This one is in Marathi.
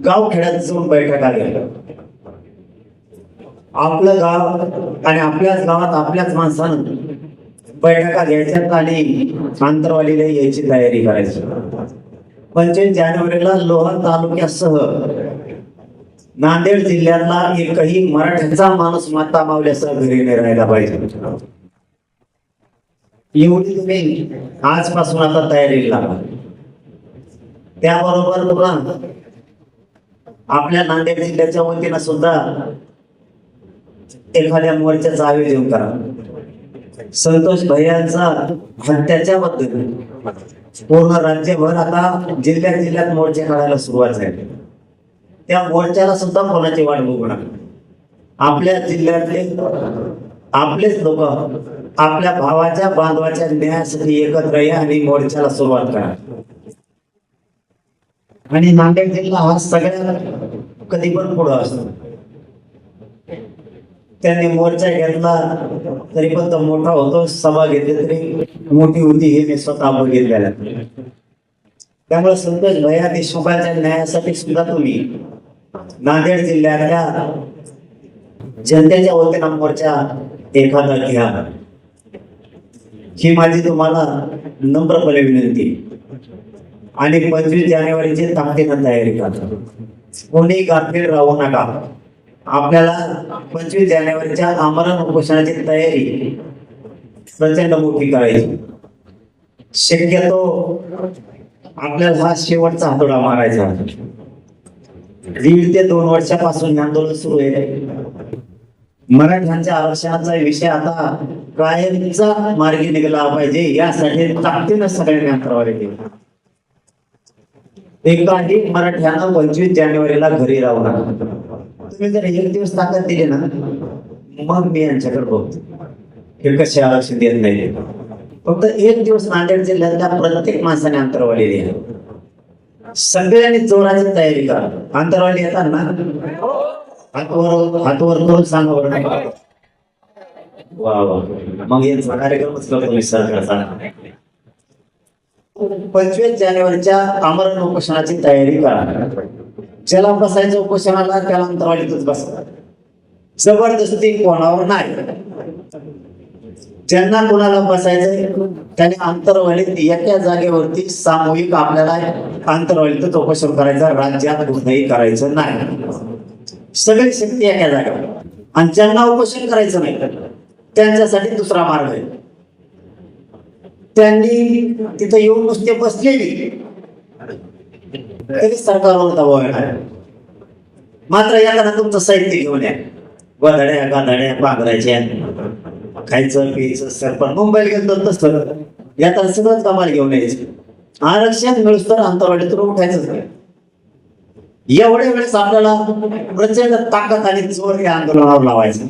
गावखेड्यात जाऊन बैठका घ्या. आपलं गाव आणि आपल्याच गावात आपल्याच माणसानं बैठका घ्यायच्यात आणि आंतरवालीला यायची तयारी करायची. 25 जानेवारीला लोहा तालुक्यासह नांदेड जिल्ह्यातला एकही मराठ्यांचा माणूस माता मावल्यासह घरी नाही राहायला पाहिजे. एवढी तुम्ही आजपासून आता तयारीला लागा. त्याबरोबर पुन्हा आपल्या नांदेड जिल्ह्याच्या वतीनं सुद्धा एखाद्या मोर्चाचं आयोजन करा. संतोष भैयांचा हत्याच्या बद्दल पूर्ण राज्यभर आता जिल्ह्यात मोर्चे काढायला सुरुवात झाली. त्या मोर्चाला सुद्धा कोणाची वाट बघू नका. आपल्या जिल्ह्यातले आपलेच लोक आपल्या भावाच्या बांधवाच्या न्यायासाठी एकत्र या आणि मोर्चाला सुरुवात करा. आणि नांदेड जिल्हा हा सगळ्यात कधी पण पुढं असतो. त्यांनी मोर्चा घेतला तरी पण तो मोठा होतो, सभा घेतली तरी मोठी होती हे मी स्वतः बघितलेलं. त्यामुळे संतोष भैया देशमुखांच्या न्यायासाठी सुद्धा तुम्ही नांदेड जिल्ह्यातल्या जनतेच्या वतीनं मोर्चा एखादा घ्या, ही माझी तुम्हाला नम्रपणे विनंती. आणि 25 जानेवारीची ताकदीनं तयारी करा. कोणी गाफील राहू नका. आपल्याला 25 जानेवारीच्या आमरण उपोषणाची तयारी प्रचंड मोठी करायची. शक्यतो आपल्याला हा शेवटचा हातोडा मारायचा. 1.5 ते 2 वर्षापासून हे आंदोलन सुरू आहे. मराठ्यांच्या आरक्षणाचा विषय आता कायमचा मार्गी निघाला पाहिजे यासाठी ताकदीनं सगळ्यांनी अंतरावर केलं. एकाही मराठ्यानं 25 जानेवारीला घरी राहू नका. तुम्ही जर 1 दिवस ताकद दिली ना, मग मी यांच्याकडे बघतो हे कसे आरक्षण देत नाही. फक्त 1 दिवस नांदेड जिल्ह्यातल्या प्रत्येक माणसाने अंतरवाली द्या. सगळ्यांनी जोराची तयारी करा. अंतरवाली येताना हातवर करून सांगा बरं. वा वा, मग यांचा कार्यक्रमच करतो मी सरकारचा. 25 जानेवारीच्या आमरण उपोषणाची तयारी करा. ज्याला बसायचं उपोषणाला त्याला अंतरवालीतच बसा. जबरदस्ती कोणावर नाही. ज्यांना कोणाला बसायचंय त्याने अंतरवालीत एका जागेवरती सामूहिक आपल्याला अंतरवालीतच उपोषण करायचं. राज्यात कुठेही करायचं नाही. सगळी शक्ती एका जागेवर. आणि ज्यांना उपोषण करायचं नाही त्यांच्यासाठी दुसरा मार्ग आहे. त्यांनी तिथं येऊन नुसते बसलेली तरी सरकारवर दबाव येणार. मात्र याला तुमचं साहित्य घेऊन या. गोधड्या गाधड्या पांघरायच्या, खायचं प्यायचं. सरपण मुंबईला गेलो तसं यात सगळंच कमाल घेऊन यायचं. आरक्षण मिळूस तर अंतरवालीतून उठायचंच नाही. एवढ्या वेळेस आपल्याला प्रचंड ताकद आणि जोर या आंदोलनावर लावायचं.